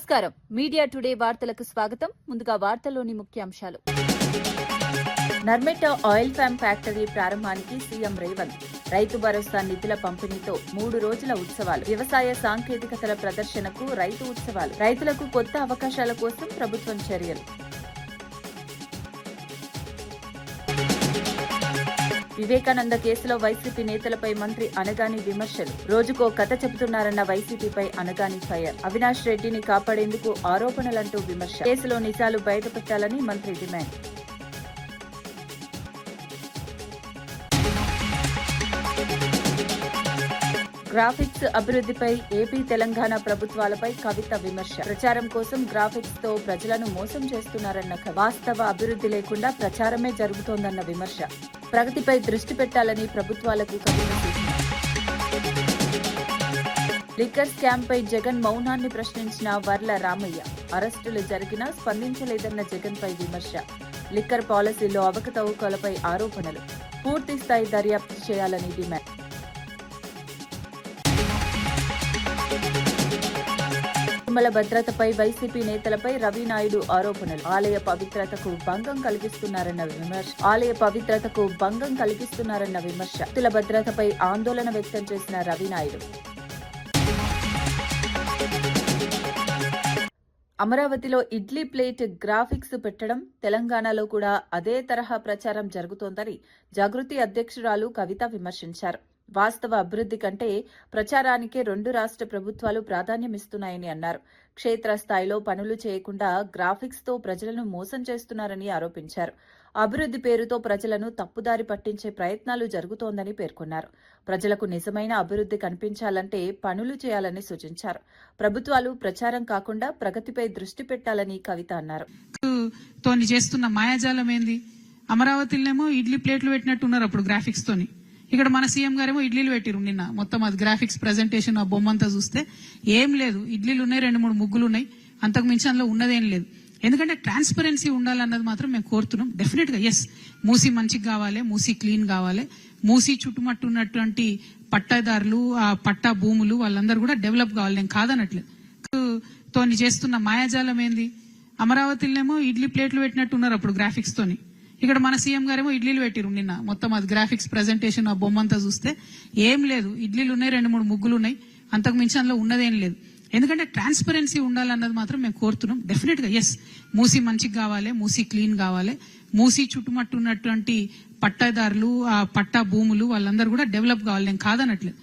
నమస్కారం. Media today వార్తలకు స్వాగతం. ముందుగా వార్తల్లోని ముఖ్యాంశాలు. నర్మెట ఆయిల్ ఫామ్ ఫ్యాక్టరీ ప్రారంభానికి సీఎం రేవంత్, రైతు భరోసా నిధుల పంపిణీతో 3 రోజుల ఉత్సవాలు, వ్యవసాయ సాంకేతికతల ప్రదర్శనకు రైతు ఉత్సవాలు, రైతులకు కొత్త అవకాశాల కోసం ప్రభుత్వం చర్యలు. వివేకానంద కేసులో వైసీపీ నేతలపై మంత్రి అనగాని విమర్శలు, రోజుకో కథ చెబుతున్నారన్న వైసీపీపై అనగాని ఫైర్, అవినాష్ రెడ్డిని కాపాడేందుకు ఆరోపణలంటూ విమర్శ, కేసులో నిజాలు బయటపెట్టాలని మంత్రి డిమాండ్. గ్రాఫిక్స్ అభివృద్ధిపై ఏపీ తెలంగాణ ప్రభుత్వాలపై కవిత విమర్శ, ప్రచారం కోసం గ్రాఫిక్స్ తో ప్రజలను మోసం చేస్తున్నారన్న వాస్తవ అభివృద్ధి లేకుండా ప్రచారమే జరుగుతోందన్న విమర్శ, ప్రగతిపై దృష్టి పెట్టాలని ప్రభుత్వాలకు కవిత సూచన. లిక్కర్ స్కామ్ పై జగన్ మౌనాన్ని ప్రశ్నించిన వర్ల రామయ్య, అరెస్టులు జరిగినా స్పందించలేదన్న జగన్ పై విమర్శ, లిక్కర్ పాలసీలో అవకతవకలపై ఆరోపణలు, పూర్తి స్థాయి దర్యాప్తు చేయాలని డిమాండ్. తిరుమల భద్రతపై వైసీపీ నేతలపై రవినాయుడు ఆరోపణలు, ఆలయ పవిత్రతకు భంగం కలిగిస్తున్నారన్న విమర్శ, భక్తుల భద్రతపై ఆందోళన వ్యక్తం చేసిన రవినాయుడు. అమరావతిలో ఇడ్లీ ప్లేట్ గ్రాఫిక్స్ పెట్టడం, తెలంగాణలో కూడా అదే తరహా ప్రచారం జరుగుతోందని జాగృతి అధ్యక్షురాలు కవిత విమర్శించారు. వాస్తవ అభివృద్ధి కంటే ప్రచారానికే 2 రాష్ట్ర ప్రభుత్వాలు ప్రాధాన్యమిస్తున్నాయని అన్నారు. క్షేత్రస్థాయిలో పనులు చేయకుండా గ్రాఫిక్స్ తో ప్రజలను మోసం చేస్తున్నారని ఆరోపించారు. అభివృద్ధి పేరుతో ప్రజలను తప్పుదారి పట్టించే ప్రయత్నాలు జరుగుతోందని పేర్కొన్నారు. ప్రజలకు నిజమైన అభివృద్ధి కనిపించాలంటే పనులు చేయాలని సూచించారు. ప్రభుత్వాలు ప్రచారం కాకుండా ప్రగతిపై దృష్టి పెట్టాలని కవిత అన్నారు. చేస్తున్న మాయాజాలం ఏంది? అమరావతిలోనేమో ఇడ్లీ ప్లేట్లు పెట్టినట్టున్నారు అప్పుడు గ్రాఫిక్స్ తోని. ఇక్కడ మన సీఎం గారేమో ఇడ్లీలు పెట్టిరు నిన్న. మొత్తం అది గ్రాఫిక్స్ ప్రెజెంటేషన్, ఆ బొమ్మంతా చూస్తే ఏం లేదు. ఇడ్లీలు ఉన్నాయి, 2-3 ముగ్గులు ఉన్నాయి, అంతకు మించి అందులో ఉన్నదేం లేదు. ఎందుకంటే ట్రాన్స్పరెన్సీ ఉండాలన్నది మాత్రం మేము కోరుతున్నాం. డెఫినెట్ గా ఎస్, మూసీ మంచిగా కావాలి, మూసీ క్లీన్ కావాలి, మూసీ చుట్టుమట్టు ఉన్నటువంటి పట్టాదారులు, ఆ పట్టా భూములు వాళ్ళందరూ కూడా డెవలప్ కావాలి. నేను కాదనట్లేదు. తోని చేస్తున్న మాయాజాలం ఏంది? అమరావతిలోనేమో ఇడ్లీ ప్లేట్లు పెట్టినట్టున్నారు అప్పుడు గ్రాఫిక్స్ తోని. ఇక్కడ మన సీఎం గారేమో ఇడ్లీలు పెట్టిరు నిన్న. మొత్తం అది గ్రాఫిక్స్ ప్రెజెంటేషన్, ఆ బొమ్మంతా చూస్తే ఏం లేదు. ఇడ్లీలు ఉన్నాయి, 2-3 ముగ్గులు ఉన్నాయి, అంతకు మించి అందులో ఉన్నదేం లేదు. ఎందుకంటే ట్రాన్స్పరెన్సీ ఉండాలన్నది మాత్రం మేము కోరుతున్నాం. డెఫినెట్ గా ఎస్, మూసీ మంచిగా కావాలి, మూసీ క్లీన్ కావాలి, మూసీ చుట్టుమట్టు ఉన్నటువంటి పట్టాదారులు, ఆ పట్టా భూములు వాళ్ళందరూ కూడా డెవలప్ కావాలి. నేను కాదనట్లేదు.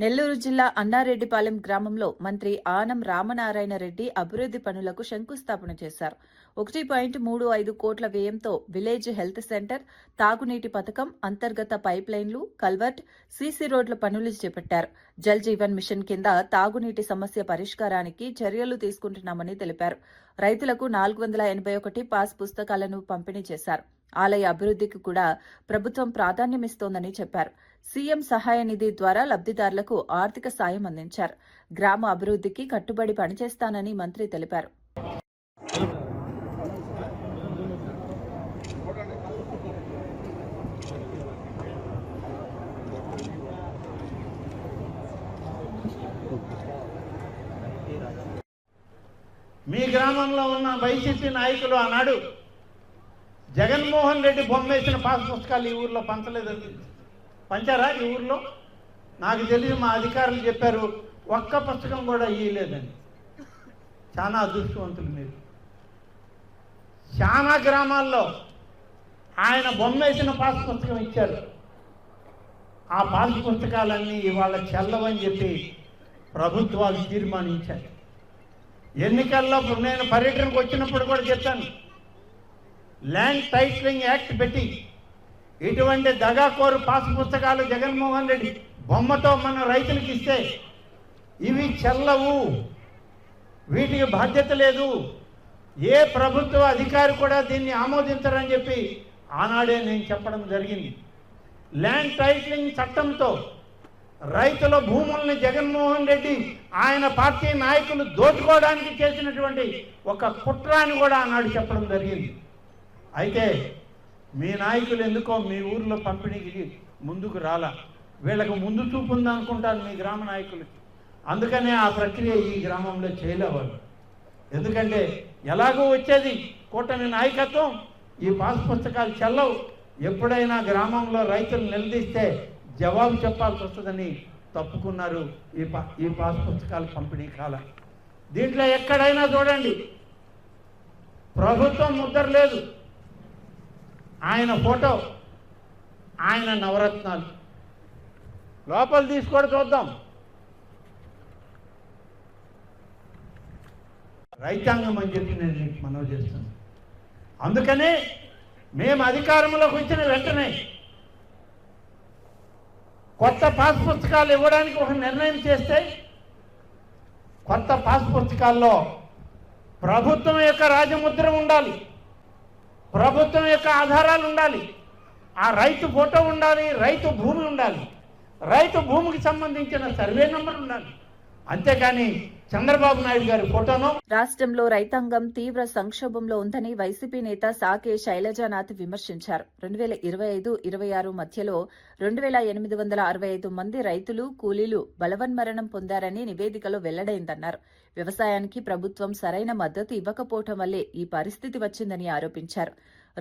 నెల్లూరు జిల్లా అన్నారెడ్డిపాలెం గ్రామంలో మంత్రి ఆనం రామనారాయణ రెడ్డి అభివృద్ధి పనులకు శంకుస్థాపన చేశారు. 1.35 కోట్ల వ్యయంతో విలేజ్ హెల్త్ సెంటర్, తాగునీటి పథకం అంతర్గత పైప్ లైన్లు, కల్వర్ట్, సీసీ రోడ్ల పనులు చేపట్టారు. జల్ జీవన్ మిషన్ కింద తాగునీటి సమస్య పరిష్కారానికి చర్యలు తీసుకుంటున్నామని తెలిపారు. రైతులకు 481 పాస్ పుస్తకాలను పంపిణీ చేశారు. ఆలయ అభివృద్ధికి కూడా ప్రభుత్వం ప్రాధాన్యమిస్తోందని చెప్పారు. సీఎం సహాయ నిధి ద్వారా లబ్ధిదారులకు ఆర్థిక సాయం అందించారు. గ్రామ అభివృద్ధికి కట్టుబడి పనిచేస్తానని మంత్రి తెలిపారు. మీ గ్రామంలో ఉన్న వైసీపీ నాయకులు ఆనాడు జగన్మోహన్ రెడ్డి బొమ్మ వేసిన పాస్ పుస్తకాలు ఈ ఊర్లో పంచలేదండి. పంచారా ఈ ఊర్లో? నాకు తెలియదు, మా అధికారులు చెప్పారు ఒక్క పుస్తకం కూడా ఇవ్వలేదని. చాలా అదృష్టవంతులు మీరు. చాలా గ్రామాల్లో ఆయన బొమ్మ వేసిన పాస్ పుస్తకం ఇచ్చారు. ఆ పాస్ పుస్తకాలన్నీ ఇవాళ చెల్లవని చెప్పి ప్రభుత్వాలు తీర్మానించారు. ఎన్నికల్లో నేను పర్యటనకు వచ్చినప్పుడు కూడా చెప్పాను, ల్యాండ్ టైటిలింగ్ యాక్ట్ పెట్టి ఇటువంటి దగాకోరు పాస్ పుస్తకాలు జగన్మోహన్ రెడ్డి బొమ్మతో మన రైతులకు ఇస్తే ఇవి చెల్లవు, వీటికి బాధ్యత లేదు, ఏ ప్రభుత్వ అధికారి కూడా దీన్ని ఆమోదించరని చెప్పి ఆనాడే నేను చెప్పడం జరిగింది. ల్యాండ్ టైటిలింగ్ చట్టంతో రైతుల భూముల్ని జగన్మోహన్ రెడ్డి ఆయన పార్టీ నాయకులు దోచుకోవడానికి చేసినటువంటి ఒక కుట్రాన్ని కూడా ఆనాడు చెప్పడం జరిగింది. అయితే మీ నాయకులు ఎందుకో మీ ఊర్లో పంపిణీకి ముందుకు రాలా. వీళ్ళకు ముందు చూపు ఉందనుకుంటాను మీ గ్రామ నాయకులకి. అందుకనే ఆ ప్రక్రియ ఈ గ్రామంలో చేయలేవాళ్ళు. ఎందుకంటే ఎలాగో వచ్చేది కూటమి నాయకత్వం, ఈ పాస్ పుస్తకాలు చెల్లవు, ఎప్పుడైనా గ్రామంలో రైతులు నిలదీస్తే జవాబు చెప్పాల్సి వస్తుందని తప్పుకున్నారు ఈ పాస్ పుస్తకాల పంపిణీ కాలం. దీంట్లో ఎక్కడైనా చూడండి ప్రభుత్వం ముద్ర లేదు, ఆయన ఫోటో, ఆయన నవరత్నాలు. లోపల తీసుకొని చూద్దాం. రైతాంగం అని చెప్పి నేను మీకు మనవి చేస్తాను. అందుకనే మేము అధికారంలోకి వచ్చిన వెంటనే కొత్త పాస్ పుస్తకాలు ఇవ్వడానికి ఒక నిర్ణయం చేస్తే, కొత్త పాస్ పుస్తకాల్లో ప్రభుత్వం యొక్క రాజముద్ర ఉండాలి, ప్రభుత్వం యొక్క ఆధారాలు ఉండాలి, ఆ రైతు ఫోటో ఉండాలి, రైతు భూమి ఉండాలి, రైతు భూమికి సంబంధించిన సర్వే నెంబర్ ఉండాలి. అంతేకాని చంద్రబాబు నాయుడు గారి ఫోటోను. రాష్ట్రంలో రైతాంగం తీవ్ర సంక్షోభంలో ఉందని వైసీపీ నేత సాకే శైలజానాథ్ విమర్శించారు. 2025-26 మధ్యలో 2865 మంది రైతులు, కూలీలు బలవన్మరణం పొందారని నివేదికలో వెల్లడైందన్నారు. వ్యవసాయానికి ప్రభుత్వం సరైన మద్దతు ఇవ్వకపోవటం వల్లే ఈ పరిస్థితి వచ్చిందని ఆరోపించారు.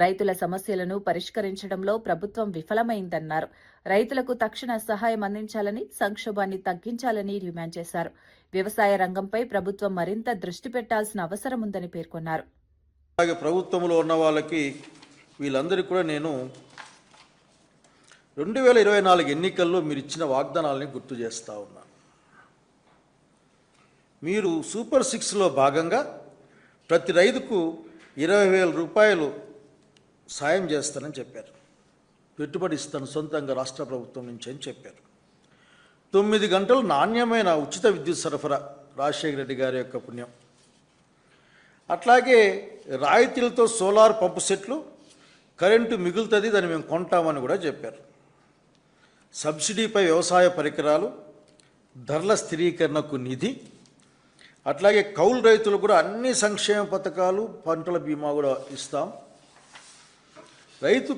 రైతుల సమస్యలను పరిష్కరించడంలో ప్రభుత్వం విఫలమైందన్నారు. రైతులకు తక్షణ సహాయం అందించాలని, సంక్షోభాన్ని తగ్గించాలని డిమాండ్ చేశారు. వ్యవసాయ రంగంపై ప్రభుత్వం మరింత దృష్టి పెట్టాల్సిన అవసరం ఉందని పేర్కొన్నారు. అలాగే ప్రభుత్వంలో ఉన్న వాళ్ళకి వీళ్ళందరికీ కూడా నేను 2024 ఎన్నికల్లో మీరు ఇచ్చిన వాగ్దానాలని గుర్తు చేస్తూ ఉన్నాను. మీరు సూపర్ 6లో భాగంగా ప్రతి రైతుకు 20,000 రూపాయలు సాయం చేస్తానని చెప్పారు. పెట్టుబడి ఇస్తాను సొంతంగా రాష్ట్ర ప్రభుత్వం నుంచి అని చెప్పారు. 9 గంటలు నాణ్యమైన ఉచిత విద్యుత్ సరఫరా రాజశేఖర రెడ్డి గారి యొక్క పుణ్యం. అట్లాగే రాయితీలతో సోలార్ పంపు సెట్లు, కరెంటు మిగులుతుంది, దాన్ని మేము కొంటామని కూడా చెప్పారు. సబ్సిడీపై వ్యవసాయ పరికరాలు, ధరల స్థిరీకరణకు నిధి, అట్లాగే కౌలు రైతులు కూడా అన్ని సంక్షేమ పథకాలు, పంటల బీమా కూడా ఇస్తాం. రైతు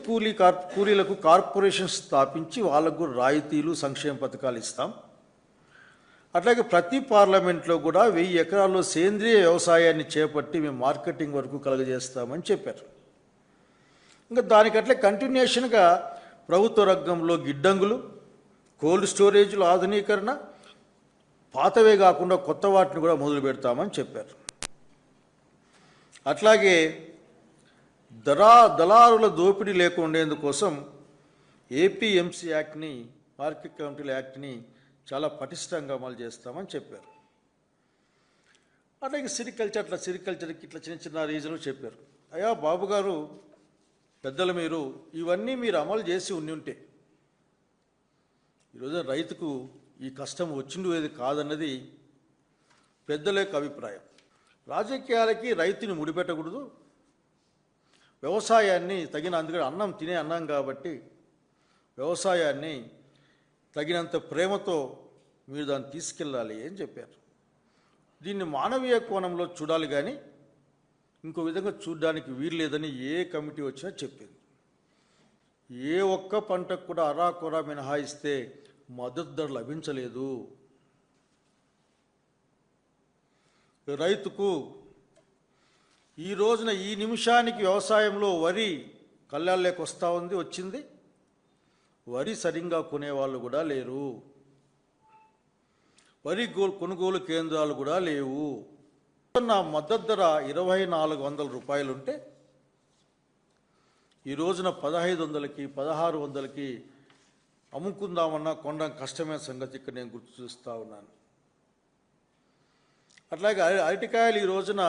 కూలీలకు కార్పొరేషన్ స్థాపించి వాళ్ళకు రాయితీలు, సంక్షేమ పథకాలు ఇస్తాం. అట్లాగే ప్రతి పార్లమెంట్లో కూడా 1000 ఎకరాల్లో సేంద్రియ వ్యవసాయాన్ని చేపట్టి మేము మార్కెటింగ్ వరకు కలుగజేస్తామని చెప్పారు. ఇంకా దానికట్లే కంటిన్యూషన్గా ప్రభుత్వ రంగంలో గిడ్డంగులు, కోల్డ్ స్టోరేజ్లు ఆధునీకరణ, పాతవే కాకుండా కొత్త వాటిని కూడా మొదలు పెడతామని చెప్పారు. అట్లాగే దళారుల దోపిడీ లేకుండేందుకోసం ఏపీఎంసీ యాక్ట్ని, మార్కెట్ కమిటీల యాక్ట్ని చాలా పటిష్టంగా అమలు చేస్తామని చెప్పారు. అట్లాగే సిరికల్చర్కి ఇట్లా చిన్న చిన్న రీజన్లు చెప్పారు. అయ్యా బాబు గారు, పెద్దలు, ఇవన్నీ మీరు అమలు చేసి ఉంటే ఈరోజు రైతుకు ఈ కష్టం వచ్చిండేది కాదన్నది పెద్దల యొక్క అభిప్రాయం. రాజకీయాలకి రైతుని ముడిపెట్టకూడదు, వ్యవసాయాన్ని అందుకని అన్నం తినే అన్నం కాబట్టి వ్యవసాయాన్ని తగినంత ప్రేమతో మీరు దాన్ని తీసుకెళ్ళాలి అని చెప్పారు. దీన్ని మానవీయ కోణంలో చూడాలి కానీ ఇంకో విధంగా చూడడానికి వీల్లేదని ఏ కమిటీ వచ్చినా చెప్పింది. ఏ ఒక్క పంటకు కూడా అరాకొరా మినహాయిస్తే మద్దతు ధర లభించలేదు. రైతుకు ఈ రోజున ఈ నిమిషానికి వ్యవసాయంలో వరి కళ్ళాల్లోకి వచ్చింది. వరి సరిగ్గా కొనేవాళ్ళు కూడా లేరు, వరి కొనుగోలు కేంద్రాలు కూడా లేవు. నా మద్దతు ధర 2,400 రూపాయలు ఉంటే ఈ రోజున 1,500కి 1,600కి అమ్ముకుందామన్నా కొనడం కష్టమైన సంగతి ఇక్కడ నేను గుర్తు చూస్తూ ఉన్నాను. అట్లాగే అరటికాయలు ఈ రోజున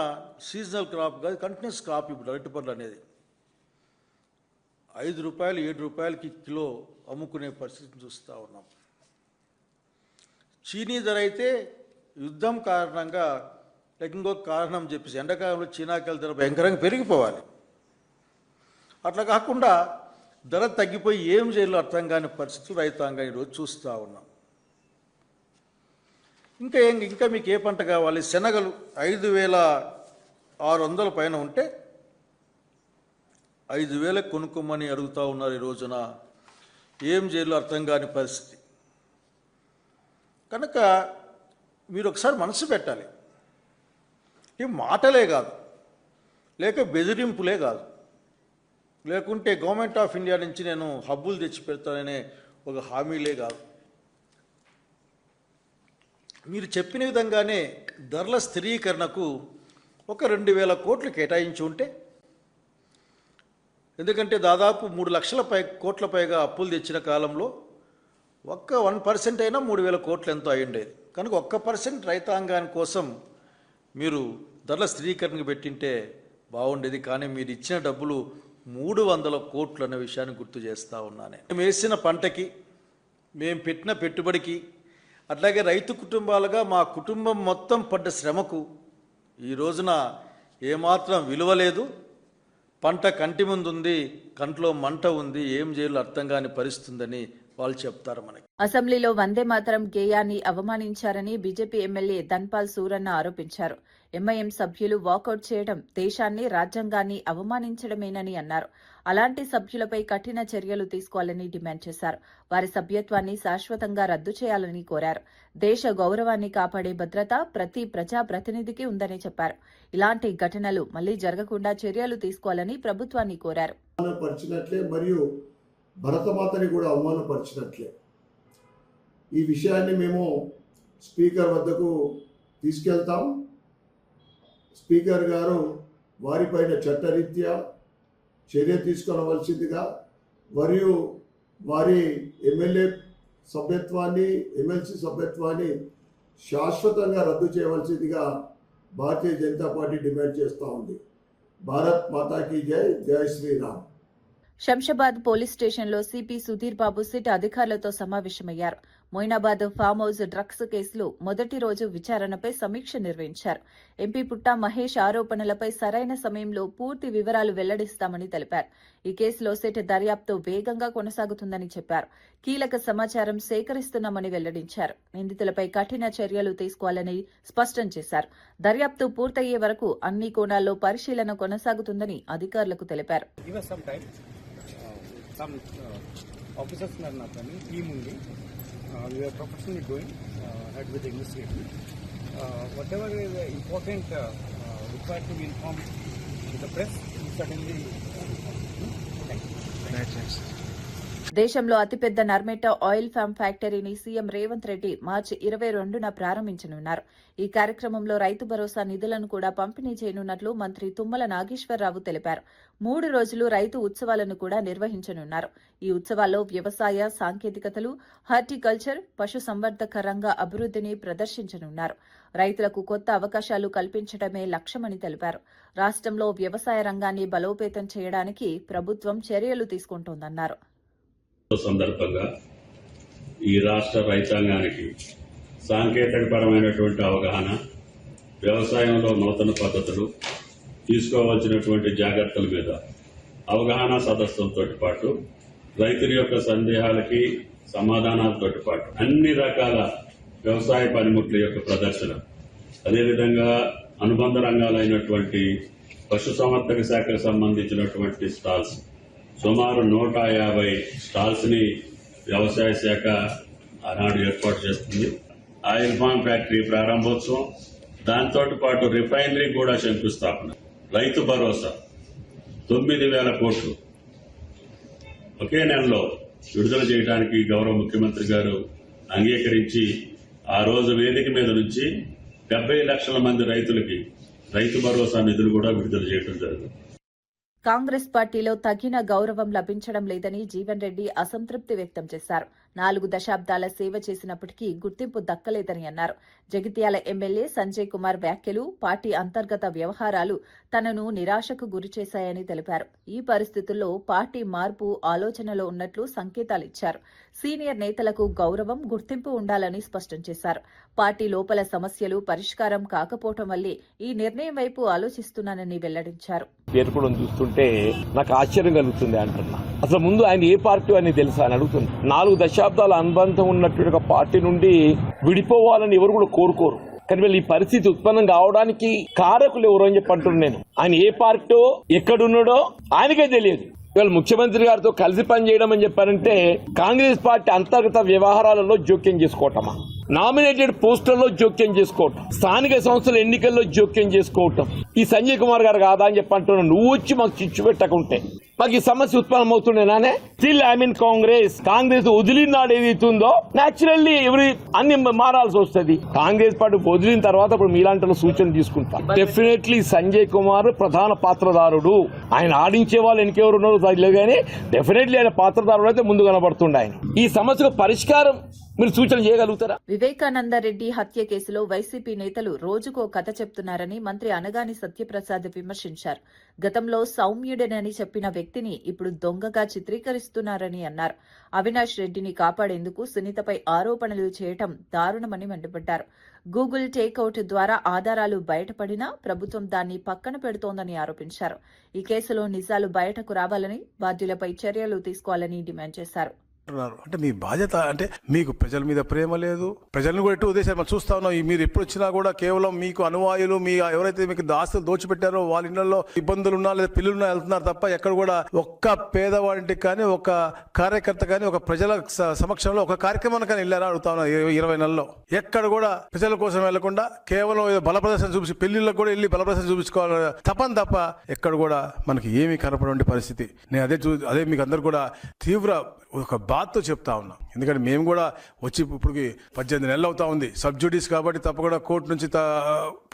సీజనల్ క్రాప్ కాదు, కంటిన్యూస్ క్రాప్. ఇప్పుడు అరటి పండ్లు అనేది 5 రూపాయలు 7 రూపాయలకి కిలో అమ్ముకునే పరిస్థితిని చూస్తూ ఉన్నాం. చీనీ ధర అయితే యుద్ధం కారణంగా, లేక ఇంకొక కారణం చెప్పేసి ఎండాకాలంలో చీనాకాయల ధర భయంకరంగా పెరిగిపోవాలి. అట్లా కాకుండా ధర తగ్గిపోయి ఏం చేయాలో అర్థం కాని పరిస్థితులు రైతాంగం ఈరోజు చూస్తూ ఉన్నాం. ఇంకా మీకు ఏ పంట కావాలి? శనగలు 5,600 పైన ఉంటే 5,000 కొనుక్కోమని అడుగుతూ ఉన్నారు ఈ రోజున. ఏం చేయాలో అర్థం కాని పరిస్థితి. కనుక మీరు ఒకసారి మనసు పెట్టాలి. ఈ మాటలే కాదు, లేక బెదిరింపులే కాదు, లేకుంటే గవర్నమెంట్ ఆఫ్ ఇండియా నుంచి నేను హబ్బులు తెచ్చి పెడతాననే ఒక హామీలే కాదు. మీరు చెప్పిన విధంగానే ధరల స్థిరీకరణకు ఒక 2,000 కోట్లు కేటాయించి ఉంటే, ఎందుకంటే దాదాపు 3 లక్షల కోట్ల పైగా అప్పులు తెచ్చిన కాలంలో ఒక్క 1% అయినా 3,000 కోట్లు ఎంతో అయ్యుండేది. కనుక 1% రైతాంగాని కోసం మీరు ధరల స్థిరీకరణకు పెట్టింటే బాగుండేది. కానీ మీరు ఇచ్చిన డబ్బులు 300 కోట్లు అనే విషయాన్ని గుర్తు చేస్తూ ఉన్నాను. మేము వేసిన పంటకి, మేము పెట్టిన పెట్టుబడికి, అట్లాగే రైతు కుటుంబాలుగా మా కుటుంబం మొత్తం పడ్డ శ్రమకు ఈ రోజున ఏమాత్రం విలువ లేదు. పంట కంటి ముందు ఉంది, కంట్లో మంట ఉంది, ఏం చేయాలో అర్థం కాని పరిస్థితుందని వాళ్ళు చెప్తారు మనకి. అసెంబ్లీలో వందే మాతరం గేయాన్ని అవమానించారని బీజేపీ ఎమ్మెల్యే ధన్పాల్ సూరన్న ఆరోపించారు. ఎంఐఎం సభ్యులు వాకౌట్ చేయడం దేశాన్ని, రాజ్యాంగాన్ని అవమానించడమేనని అన్నారు. అలాంటి సభ్యులపై కఠిన చర్యలు తీసుకోవాలని డిమాండ్ చేశారు. వారి సభ్యత్వాన్ని శాశ్వతంగా రద్దు చేయాలని కోరారు. దేశ గౌరవాన్ని కాపాడే భద్రత ప్రతి ప్రజాప్రతినిధికి ఉందని చెప్పారు. ఇలాంటి ఘటనలు మళ్లీ జరగకుండా చర్యలు తీసుకోవాలని ప్రభుత్వాన్ని కోరారు. మరియు భరతమాతని కూడా అవమానపరిచినట్లే. ఈ విషయాన్ని మేము స్పీకర్ వద్దకు తీసుకెళ్తాం. స్పీకర్ గారు వారిపైన చట్టరీత్యా చర్య తీసుకోవలసిందిగా, మరియు వారి ఎమ్మెల్యే సభ్యత్వాన్ని, ఎమ్మెల్సీ సభ్యత్వాన్ని శాశ్వతంగా రద్దు చేయవలసిందిగా భారతీయ జనతా పార్టీ డిమాండ్ చేస్తూ ఉంది. భారత్ మాతాకి జై, జై శ్రీరామ్. శంషాబాద్ పోలీస్ స్టేషన్లో సిపి సుధీర్ బాబు సిట్ అధికారులతో సమావేశమయ్యారు. మొయినాబాద్ ఫామ్ హౌస్ డ్రగ్స్ కేసులో మొదటి రోజు విచారణపై సమీక్ష నిర్వహించారు. ఎంపీ పుట్టా మహేష్ ఆరోపణలపై సరైన సమయంలో పూర్తి వివరాలు వెల్లడిస్తామని తెలిపారు. ఈ కేసులో సిట్ దర్యాప్తు వేగంగా కొనసాగుతుందని చెప్పారు. కీలక సమాచారం సేకరిస్తున్నామని వెల్లడించారు. నిందితులపై కఠిన చర్యలు తీసుకోవాలని స్పష్టం చేశారు. దర్యాప్తు పూర్తయ్యే వరకు అన్ని కోణాల్లో పరిశీలన కొనసాగుతుందని అధికారులకు తెలిపారు. Some officers are not coming. Team only. We are professionally going ahead with the investigation. Whatever is important required to be informed to the press, we certainly. Thank you. దేశంలో అతిపెద్ద నర్మేట ఆయిల్ ఫామ్ ఫ్యాక్టరీని CM Revanth Reddy మార్చి 22న ప్రారంభించనున్నారు. ఈ కార్యక్రమంలో రైతు భరోసా నిధులను కూడా పంపిణీ చేయనున్నట్లు మంత్రి తుమ్మల నాగేశ్వరరావు తెలిపారు. 3 రోజులు రైతు ఉత్సవాలను కూడా నిర్వహించనున్నారు. ఈ ఉత్సవాల్లో వ్యవసాయ సాంకేతికతలు, హార్టికల్చర్, పశు సంవర్ధక రంగ అభివృద్ధిని ప్రదర్శించనున్నారు. రైతులకు కొత్త అవకాశాలు కల్పించడమే లక్ష్యమని తెలిపారు. రాష్ట్రంలో వ్యవసాయ రంగాన్ని బలోపేతం చేయడానికి ప్రభుత్వం చర్యలు తీసుకుంటోందన్నారు. సందర్భంగా ఈ రాష్ట్ర రైతాంగానికి సాంకేతికపరమైనటువంటి అవగాహన, వ్యవసాయంలో నూతన పద్ధతులు, తీసుకోవాల్సినటువంటి జాగ్రత్తల మీద అవగాహన సదస్సులతో పాటు రైతుల యొక్క సందేహాలకి సమాధానాలతో పాటు అన్ని రకాల వ్యవసాయ పనిముట్ల యొక్క ప్రదర్శన, అదేవిధంగా అనుబంధ రంగాలైనటువంటి పశుసంవర్ధక శాఖకు సంబంధించినటువంటి స్టాల్స్, సుమారు 150 స్టాల్స్ ని వ్యవసాయ శాఖ ఆనాడు ఏర్పాటు చేస్తుంది. ఆయిల్ ఫామ్ ఫ్యాక్టరీ ప్రారంభోత్సవం, దాంతో పాటు రిఫైనరీ కూడా శంకుస్థాపన, రైతు భరోసా 9,000 కోట్లు ఒకే నెలలో విడుదల చేయడానికి గౌరవ ముఖ్యమంత్రి గారు అంగీకరించి ఆ రోజు వేదిక మీద నుంచి 70 లక్షల మంది రైతులకి రైతు భరోసా నిధులు కూడా విడుదల చేయడం జరిగింది. కాంగ్రెస్ పార్టీలో తగిన గౌరవం లభించడం లేదని జీవన్ రెడ్డి అసంతృప్తి వ్యక్తం చేశారు. 4 దశాబ్దాల సేవ చేసినప్పటికీ గుర్తింపు దక్కలేదని అన్నారు. జగిత్యాల ఎమ్మెల్యే సంజయ్ కుమార్ వ్యాఖ్యలు, పార్టీ అంతర్గత వ్యవహారాలు తనను నిరాశకు గురిచేశాయని తెలిపారు. ఈ పరిస్థితుల్లో పార్టీ మార్పు ఆలోచనలో ఉన్నట్లు సంకేతాలిచ్చారు. సీనియర్ నేతలకు గౌరవం, గుర్తింపు ఉండాలని స్పష్టం చేశారు. పార్టీ లోపల సమస్యలు పరిష్కారం కాకపోవడం వల్లే ఈ నిర్ణయం వైపు ఆలోచిస్తున్నానని వెల్లడించారు. పేర్కొనడం చూస్తుంటే నాకు ఆశ్చర్యం కలుగుతుంది అంటున్నా. అసలు ముందు ఆయన ఏ పార్టీ అని తెలుసా అని అడుగుతుంది. 4 దశాబ్దాల అనుబంధం ఉన్నటువంటి ఒక పార్టీ నుండి విడిపోవాలని ఎవరు కూడా కోరుకోరు. కానీ వీళ్ళు ఈ పరిస్థితి ఉత్పన్నం కావడానికి కారకులు ఎవరు అని చెప్పంటున్నాను నేను. ఆయన ఏ పార్టీ ఎక్కడున్నాడో ఆయనకే తెలియదు. ఇవాళ ముఖ్యమంత్రి గారితో కలిసి పనిచేయడం అని చెప్పారంటే కాంగ్రెస్ పార్టీ అంతర్గత వ్యవహారాలలో జోక్యం చేసుకోవటమా? నామినేటెడ్ పోస్టుల్లో జోక్యం చేసుకోవటం, స్థానిక సంస్థల ఎన్నికల్లో జోక్యం చేసుకోవటం ఈ సంజయ్ కుమార్ గారు కాదా అని చెప్పి అంటున్నాను. నువ్వు వచ్చి మాకు చిచ్చు పెట్టకుంటే మాకు ఈ సమస్య ఉత్పన్నం అవుతుండేనానే. స్టిల్ ఐ మీన్ కాంగ్రెస్ వదిలినాడు ఏదైతుందో న్యాచురల్లీ అన్ని మారాల్సి వస్తుంది. కాంగ్రెస్ పార్టీ వదిలిన తర్వాత ఇప్పుడు మీలాంటి సూచన తీసుకుంటా. డెఫినెట్లీ సంజయ్ కుమార్ ప్రధాన పాత్రధారుడు. ఆయన ఆడించే వాళ్ళు ఎన్నికెవరు ఉన్నారో తెలియదు కానీ డెఫినెట్లీ ఆయన పాత్రధారుడు అయితే ముందు కనబడుతుండే. ఆయన ఈ సమస్యకు పరిష్కారం మీరు సూచన చేయగలుగుతారా? వివేకానందరెడ్డి హత్య కేసులో వైసీపీ నేతలు రోజుకో కథ చెప్తున్నారని మంత్రి అనగాని సత్యప్రసాద్ విమర్శించారు. గతంలో సౌమ్యుడనని చెప్పిన వ్యక్తిని ఇప్పుడు దొంగగా చిత్రీకరిస్తున్నారని అన్నారు. అవినాష్ రెడ్డిని కాపాడేందుకు సునీతపై ఆరోపణలు చేయటం దారుణమని మండిపడ్డారు. గూగుల్ టేక్అవుట్ ద్వారా ఆధారాలు బయటపడినా ప్రభుత్వం దాన్ని పక్కన పెడుతోందని ఆరోపించారు. ఈ కేసులో నిజాలు బయటకు రావాలని, బాధ్యులపై చర్యలు తీసుకోవాలని డిమాండ్ చేశారు. అంటే మీ బాధ్యత అంటే మీకు ప్రజల మీద ప్రేమ లేదు, ప్రజలను కూడా ఎటు ఉద్దేశాలు మనం చూస్తా ఉన్నాం. మీరు ఎప్పుడు వచ్చినా కూడా కేవలం మీకు అనువాయులు, మీ ఎవరైతే మీకు ఆస్తులు దోచిపెట్టారో వాళ్ళ ఇళ్లలో ఇబ్బందులు ఉన్నా లేదా పిల్లలున్నా వెళ్తున్నారు తప్ప ఎక్కడ కూడా ఒక్క పేదవాడికి కానీ ఒక కార్యకర్త కానీ ఒక ప్రజల సమక్షంలో ఒక కార్యక్రమానికి కానీ వెళ్ళారా అడుగుతా ఉన్నా. 20 నెలల్లో ఎక్కడ కూడా ప్రజల కోసం వెళ్లకుండా కేవలం బల ప్రదర్శన చూపించి పెళ్లిళ్ళకు కూడా వెళ్ళి బల ప్రదర్శన చూపించుకోవాలి తప్ప ఎక్కడ కూడా మనకి ఏమీ కనపడే పరిస్థితి. నేను అదే మీకు అందరు కూడా తీవ్ర ఒక బాధతో చెప్తా ఉన్నా. ఎందుకంటే మేము కూడా వచ్చి ఇప్పటికి 18 నెలలు అవుతా ఉంది. సబ్జుడీస్ కాబట్టి తప్పకుండా కోర్టు నుంచి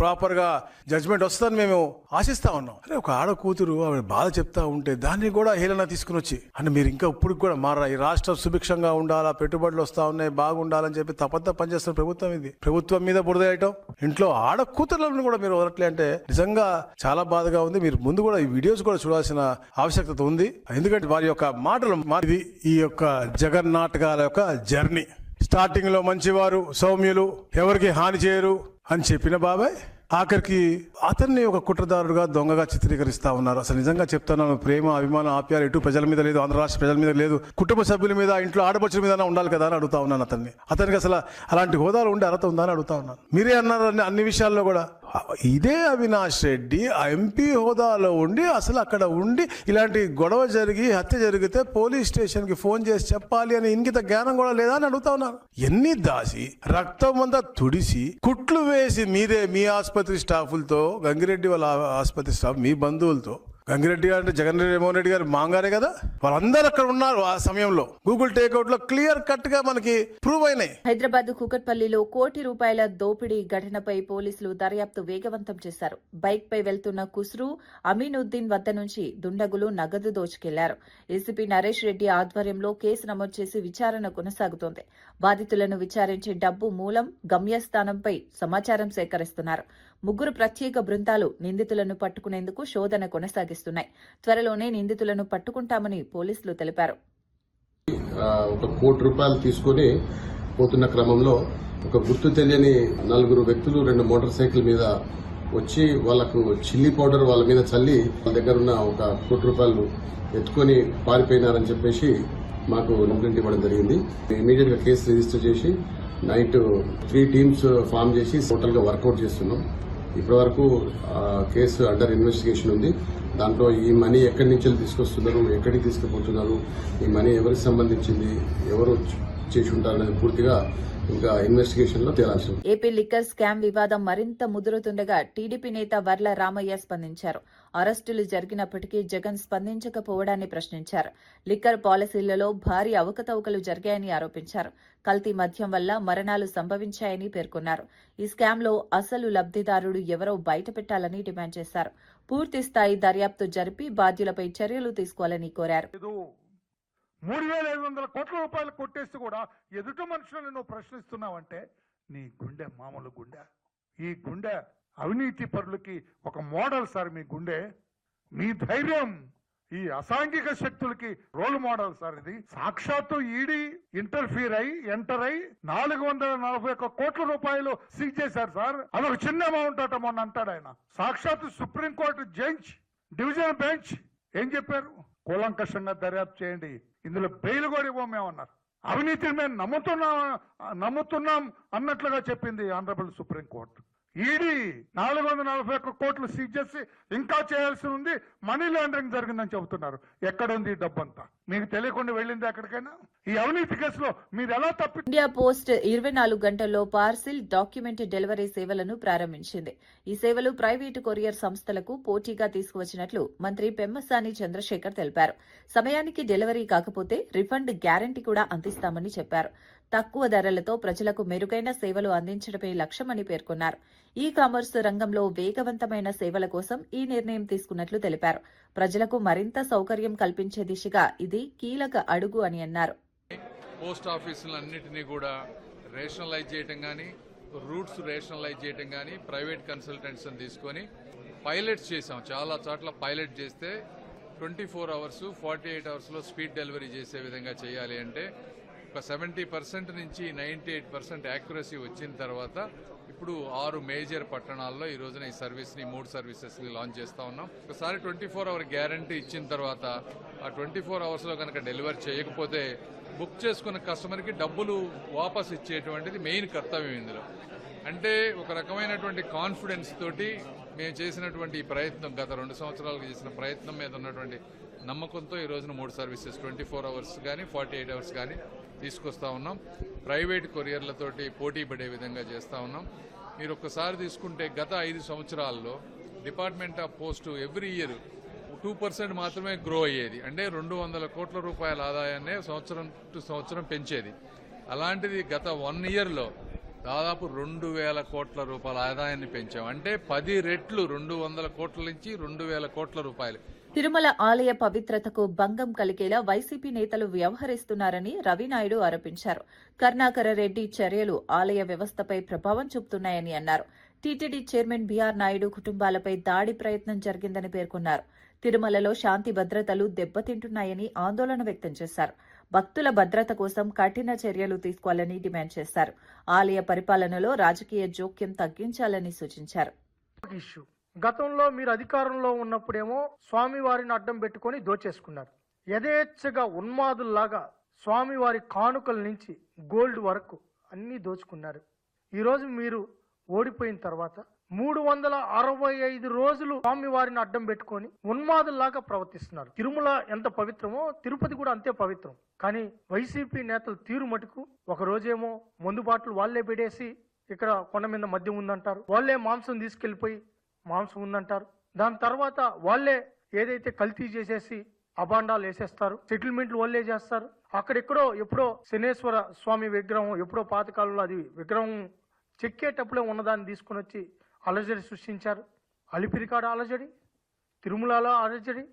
ప్రాపర్గా జడ్జ్మెంట్ వస్తుందని మేము ఆశిస్తా ఉన్నాం. అరే ఒక ఆడ కూతురు ఆవిడ బాధ చెప్తా ఉంటే దాన్ని కూడా హేళన తీసుకుని వచ్చి అంటే మీరు ఇంకా ఇప్పుడు కూడా మారా ఈ రాష్ట్రం సుభిక్షంగా ఉండాలా, పెట్టుబడులు వస్తా ఉన్నాయి, బాగుండాలని చెప్పి తప్పంతా పనిచేస్తున్న ప్రభుత్వం ఇది. ప్రభుత్వం మీద బురద వేయటం, ఇంట్లో ఆడ కూతుర్లను కూడా మీరు వదలట్లే అంటే నిజంగా చాలా బాధగా ఉంది. మీరు ముందు కూడా ఈ వీడియోస్ కూడా చూడాల్సిన ఆవశ్యకత ఉంది. ఎందుకంటే వారి యొక్క మాటలు మాది ఈ యొక్క జగన్ నాటకాల యొక్క జర్నీ. స్టార్టింగ్ లో మంచివారు, సౌమ్యులు, ఎవరికి హాని చేయరు అని చెప్పిన బాబాయ్ ఆఖరికి అతన్ని ఒక కుట్రదారుడుగా, దొంగగా చిత్రీకరిస్తా ఉన్నారు. అసలు నిజంగా చెప్తున్నాను, ప్రేమ, అభిమానం, ఆప్యాలు ఎటు ప్రజల మీద లేదు, ఆంధ్ర రాష్ట్ర ప్రజల మీద లేదు, కుటుంబ సభ్యుల మీద, ఇంట్లో ఆడపడుచుల మీద ఉండాలి కదా అని అడుగుతా ఉన్నాను. అతనికి అసలు అలాంటి హోదాలు ఉండే అర్హత ఉందా అని అడుగుతా ఉన్నాను. మీరే అన్నారు అన్ని విషయాల్లో కూడా. ఇదే అవినాష్ రెడ్డి ఎంపీ హోదాలో ఉండి అసలు అక్కడ ఉండి ఇలాంటి గొడవ జరిగి హత్య జరిగితే పోలీస్ స్టేషన్ కి ఫోన్ చేసి చెప్పాలి అని ఇంగిత జ్ఞానం కూడా లేదా అని అడుగుతా ఉన్నాను. ఎన్ని దాసి రక్తం అంతా తుడిసి కుట్లు వేసి మీరే మీ ఆసుపత్రి స్టాఫులతో, గంగిరెడ్డి వాళ్ళ ఆసుపత్రి స్టాఫ్, మీ బంధువులతో, గంగిరెడ్డి గారు అంటే జగన్మోహన్ రెడ్డి గారు మాంగారే కదా, వాళ్ళందరూ అక్కడ ఉన్నారు ఆ సమయంలో. గూగుల్ టేక్అవుట్ లో క్లియర్ కట్ గా మనకి ప్రూవ్ అయినాయి. హైదరాబాద్ కూకట్పల్లిలో ₹1 దోపిడీ ఘటనపై పోలీసులు దర్యాప్తు వేగవంతం చేశారు. బైక్ పై వెళ్తున్న కుస్రు అమీనుద్దీన్ వద్ద నుంచి దుండగులు నగదు దోచుకెళ్లారు. ఏసీపీ నరేష్ రెడ్డి ఆధ్వర్యంలో కేసు నమోదు చేసి విచారణ కొనసాగుతోంది. బాధితులను విచారించే డబ్బు మూలం, గమ్యస్థానంపై సమాచారం సేకరిస్తున్నారు. 3 ప్రత్యేక బృందాలు నిందితులను పట్టుకునేందుకు శోధన కొనసాగిస్తున్నాయి. త్వరలోనే నిందితులను పట్టుకుంటామని పోలీసులు తెలిపారు. ₹1 కోటి తీసుకుని పోతున్న క్రమంలో ఒక గుర్తు తెలియని 4 వ్యక్తులు 2 మోటార్ సైకిల్ మీద వచ్చి వాళ్లకు చిల్లీ పౌడర్ వాళ్ళ మీద చల్లి వాళ్ళ దగ్గర ఉన్న ₹1 కోటి ఎత్తుకొని పారిపోయినారని చెప్పేసి మాకు కంప్లైంట్ ఇవ్వడం జరిగింది. ఇమీడియట్ గా కేసు రిజిస్టర్ చేసి నైట్ 3 టీమ్స్ ఫామ్ చేసి టోటల్ గా వర్కౌట్ చేస్తున్నాం. ఇప్పటి వరకు కేసు అండర్ ఇన్వెస్టిగేషన్ ఉంది. దాంట్లో ఈ మనీ ఎక్కడి నుంచి తీసుకొస్తున్నారు, ఎక్కడికి తీసుకుపోతున్నారు, ఈ మనీ ఎవరికి సంబంధించింది, ఎవరు చేసి ఉంటారు అనేది పూర్తిగా ఇంకా ఇన్వెస్టిగేషన్ లో తేలాల్సి ఉంది. ఏపీ లిక్కర్ స్కామ్ వివాదం మరింత ముదురుతుండగా టీడీపీ నేత వర్ల రామయ్య స్పందించారు. అరెస్టులు జరిగినప్పటికీ జగన్ స్పందించకపోవడాన్ని ప్రశ్నించారు. లిక్కర్ పాలసీలలో భారీ అవకతవకలు జరిగాయని ఆరోపించారు. కల్తీ మద్యం వల్ల మరణాలు సంభవించాయని పేర్కొన్నారు. ఈ స్కామ్లో అసలు లబ్దిదారుడు ఎవరో బయటపెట్టాలని డిమాండ్ చేశారు. పూర్తి స్థాయి దర్యాప్తు జరిపి బాధ్యులపై చర్యలు తీసుకోవాలని కోరారు. 3,500 కోట్ల రూపాయలు కొట్టేసి కూడా ఎదుటి మనుషులను నువ్వు ప్రశ్నిస్తున్నావంటే నీ గుండె మామూలు గుండె. ఈ గుండె అవినీతి పరులకి ఒక మోడల్ సార్. మీ గుండె, మీ ధైర్యం ఈ అసాంఘిక శక్తులకి రోల్ మోడల్ సార్. ఇది సాక్షాత్తు ఈడీ ఎంటర్ అయి 441 కోట్ల రూపాయలు సీజ్ చేశారు సార్. అదొక చిన్న అమౌంట్ అట మొన్న అంటాడు ఆయన. సాక్షాత్తు సుప్రీంకోర్టు జడ్జ్, డివిజన్ బెంచ్ ఏం చెప్పారు? కూలంకషంగా దర్యాప్తు చేయండి, ఇందులో బెయిల్ కూడా ఇవ్వమేమన్నారు. అవినీతిని మేము నమ్ముతున్నాం అన్నట్లుగా చెప్పింది ఆనరబుల్ సుప్రీంకోర్టు. ఈడీ 441 కోట్లు సీజ్ చేసి ఇంకా చేయాల్సి ఉంది, మనీ లాండరింగ్ జరిగిందని చెబుతున్నారు. ఎక్కడ ఉంది ఈ డబ్బంతా? మీకు తెలియకుండా వెళ్ళింది ఎక్కడికైనా? ఈ అవినీతి కేసులో మీరు ఎలా ఇండియా పోస్ట్ 24 గంటల్లో పార్సిల్ డాక్యుమెంట్ డెలివరీ సేవలను ప్రారంభించింది. ఈ సేవలు ప్రైవేటు కొరియర్ సంస్థలకు పోటీగా తీసుకువచ్చినట్లు మంత్రి పెమ్మసాని చంద్రశేఖర్ తెలిపారు. సమయానికి డెలివరీ కాకపోతే రిఫండ్ గ్యారంటీ కూడా అందిస్తామని చెప్పారు. తక్కువ ధరలతో ప్రజలకు మెరుగైన సేవలు అందించడమే లక్ష్యమని పేర్కొన్నారు. ఈ కామర్స్ రంగంలో వేగవంతమైన సేవల కోసం ఈ నిర్ణయం తీసుకున్నట్లు తెలిపారు. ప్రజలకు మరింత సౌకర్యం కల్పించే దిశగా ఇది కీలక అడుగు అని అన్నారు. పోస్ట్ ఆఫీసులన్నింటినీ కూడా రేషనలైజ్ చేయటం కానీ, రూట్స్ రేషనలైజ్ చేయటం కానీ, ప్రైవేట్ కన్సల్టెంట్స్ తీసుకొని పైలట్స్ చేసాం. చాలా చోట్ల పైలట్ చేస్తే 24 అవర్స్ 48 అవర్స్లో స్పీడ్ డెలివరీ చేసే విధంగా చేయాలి అంటే ఒక 70% నుంచి 98% యాక్యురసీ వచ్చిన తర్వాత ఇప్పుడు 6 మేజర్ పట్టణాల్లో ఈ రోజున ఈ సర్వీస్ని 3 సర్వీసెస్ని లాంచ్ చేస్తూ ఉన్నాం. ఒకసారి 24 అవర్ గ్యారంటీ ఇచ్చిన తర్వాత ఆ 24 అవర్స్లో కనుక డెలివరీ చేయకపోతే బుక్ చేసుకున్న కస్టమర్కి డబ్బులు వాపస్ ఇచ్చేటువంటిది మెయిన్ కర్తవ్యం ఇందులో. అంటే ఒక రకమైనటువంటి కాన్ఫిడెన్స్ తోటి మేము చేసినటువంటి ఈ ప్రయత్నం, గత 2 సంవత్సరాలుగా చేసిన ప్రయత్నం మీద ఉన్నటువంటి నమ్మకంతో ఈ రోజున 3 సర్వీసెస్ 24 అవర్స్ కానీ 48 అవర్స్ కానీ తీసుకొస్తా ఉన్నాం. ప్రైవేట్ కొరియర్లతోటి పోటీ పడే విధంగా చేస్తా ఉన్నాం. మీరు ఒక్కసారి తీసుకుంటే గత 5 సంవత్సరాల్లో department of post every year 2% మాత్రమే గ్రో అయ్యేది. అంటే 200 కోట్ల రూపాయల ఆదాయాన్నే సంవత్సరం టు సంవత్సరం పెంచేది. అలాంటిది గత 1 ఇయర్లో దాదాపు 2000 కోట్ల రూపాయల ఆదాయాన్ని పెంచాం. అంటే 10 రెట్లు 200 కోట్ల నుంచి 2000 కోట్ల రూపాయలు. తిరుమల ఆలయ పవిత్రతకు భంగం కలిగేలా వైసీపీ నేతలు వ్యవహరిస్తున్నారని రవినాయుడు ఆరోపించారు. కరుణాకర రెడ్డి చర్యలు ఆలయ వ్యవస్థపై ప్రభావం చూపుతున్నాయని అన్నారు. టీటీడీ చైర్మన్ బీఆర్ నాయుడు కుటుంబాలపై దాడి ప్రయత్నం జరిగిందని పేర్కొన్నారు. తిరుమలలో శాంతి భద్రతలు దెబ్బతింటున్నాయని ఆందోళన వ్యక్తం చేశారు. భక్తుల భద్రత కోసం కఠిన చర్యలు తీసుకోవాలని డిమాండ్ చేశారు. ఆలయ పరిపాలనలో రాజకీయ జోక్యం తగ్గించాలని సూచించారు. గతంలో మీరు అధికారంలో ఉన్నప్పుడేమో స్వామివారిని అడ్డం పెట్టుకొని దోచేసుకున్నారు. యథేచ్ఛగా ఉన్మాదుల్లాగా స్వామివారి కానుకల నుంచి గోల్డ్ వరకు అన్నీ దోచుకున్నారు. ఈరోజు మీరు ఓడిపోయిన తర్వాత 365 రోజులు స్వామివారిని అడ్డం పెట్టుకొని ఉన్మాదుల్లాగా ప్రవర్తిస్తున్నారు. తిరుమల ఎంత పవిత్రమో తిరుపతి కూడా అంతే పవిత్రం. కానీ వైసీపీ నేతలు తీరు మటుకు ఒక రోజేమో మందు బాటలు వాళ్లే పెడేసి ఇక్కడ కొండ మీద మద్యం ఉందంటారు, వాళ్లే మాంసం తీసుకెళ్లిపోయి మాంసం ఉందంటారు. దాని తర్వాత వాళ్లే ఏదైతే కల్తీ చేసేసి అబాండాలు వేసేస్తారు, సెటిల్మెంట్లు వాళ్ళే చేస్తారు. అక్కడెక్కడో ఎప్పుడో శనేశ్వర స్వామి విగ్రహం ఎప్పుడో పాతకాలంలో అది విగ్రహం చెక్కేటప్పుడే ఉన్నదాన్ని తీసుకుని వచ్చి అలజడి సృష్టించారు. అలిపిరికాడ అలజడి, తిరుమలలో అలజడి,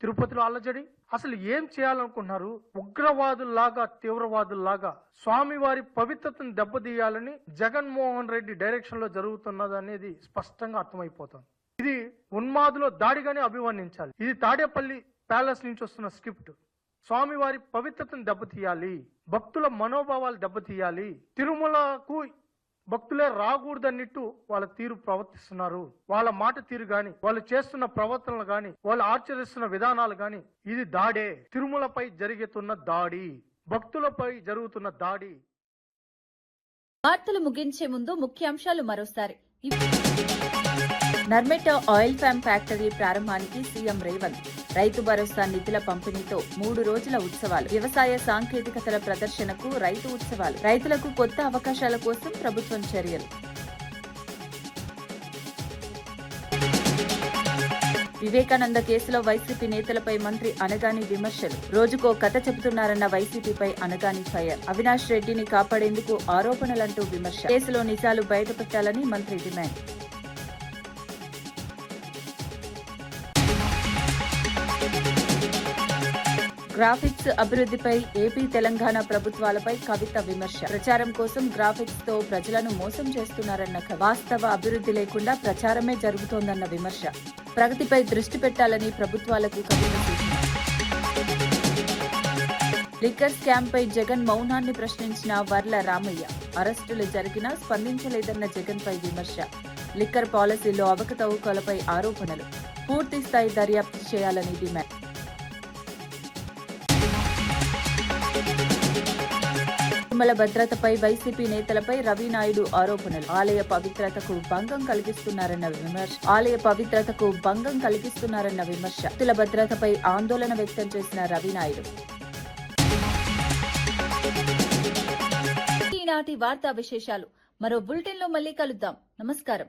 తిరుపతిలో అలజడి. అసలు ఏం చేయాలనుకుంటున్నారు? ఉగ్రవాదుల్లాగా తీవ్రవాదుల్లాగా స్వామివారి పవిత్రతను దెబ్బతీయాలని జగన్మోహన్ రెడ్డి డైరెక్షన్ లో జరుగుతున్నది అనేది స్పష్టంగా అర్థమైపోతుంది. ఇది ఉన్మాదులో దాడిగానే అభివర్ణించాలి. ఇది తాడేపల్లి ప్యాలెస్ నుంచి వస్తున్న స్క్రిప్ట్. స్వామివారి పవిత్రతను దెబ్బతీయాలి, భక్తుల మనోభావాలు దెబ్బతీయాలి, తిరుమలకు భక్తులే రాకూడదన్నట్టు వాళ్ళ తీరు ప్రవర్తిస్తున్నారు. వాళ్ళ మాట తీరు గాని, వాళ్ళు చేస్తున్న ప్రవర్తనలు గాని, వాళ్ళు ఆచరిస్తున్న విధానాలు గాని ఇది దాడే. తిరుమలపై జరుగుతున్న దాడి, భక్తులపై జరుగుతున్న దాడి. వార్తలు ముగించే ముందు ముఖ్యాంశాలు మరోసారి. నర్మెట ఆయిల్ ఫామ్ ఫ్యాక్టరీ ప్రారంభానికి సీఎం రేవంత్. రైతు భరోసా నిధుల పంపిణీతో 3 రోజుల ఉత్సవాలు. వ్యవసాయ సాంకేతికతల ప్రదర్శనకు రైతు ఉత్సవాలు. రైతులకు కొత్త అవకాశాల కోసం ప్రభుత్వం చర్యలు. వివేకానంద కేసులో వైసీపీ నేతలపై మంత్రి అనగాని విమర్శలు. రోజుకో కథ చెబుతున్నారన్న వైసీపీపై అనగాని ఫైర్. అవినాష్ రెడ్డిని కాపాడేందుకు ఆరోపణలంటూ విమర్శ. కేసులో నిజాలు బయటపెట్టాలని మంత్రి డిమాండ్. గ్రాఫిక్స్ అభివృద్ధిపై ఏపీ తెలంగాణ ప్రభుత్వాలపై కవిత విమర్శ. ప్రచారం కోసం గ్రాఫిక్స్ తో ప్రజలను మోసం చేస్తున్నారన్న వాస్తవ అభివృద్ధి లేకుండా ప్రచారమే జరుగుతోందన్న విమర్శ. ప్రగతిపై దృష్టి పెట్టాలని ప్రభుత్వాలకు కవిత సూచన. లిక్కర్ స్కామ్ పై జగన్ మౌనాన్ని ప్రశ్నించిన వర్ల రామయ్య. అరెస్టులు జరిగినా స్పందించలేదన్న జగన్ పై విమర్శ. లిక్కర్ పాలసీలో అవకతవకలపై ఆరోపణలు. పూర్తి స్థాయి దర్యాప్తు చేయాలని డిమాండ్. తిరుమల భద్రతపై వైసీపీ నేతలపై రవినాయుడు ఆరోపణలు. ఆలయ పవిత్రతకు భంగం కలిగిస్తున్నారన్న విమర్శ. భక్తుల భద్రతపై ఆందోళన వ్యక్తం చేసిన రవినాయుడు. ఈనాటి వార్తా విశేషాలు. మరో బులెటిన్లో మళ్ళీ కలుద్దాం. నమస్కారం.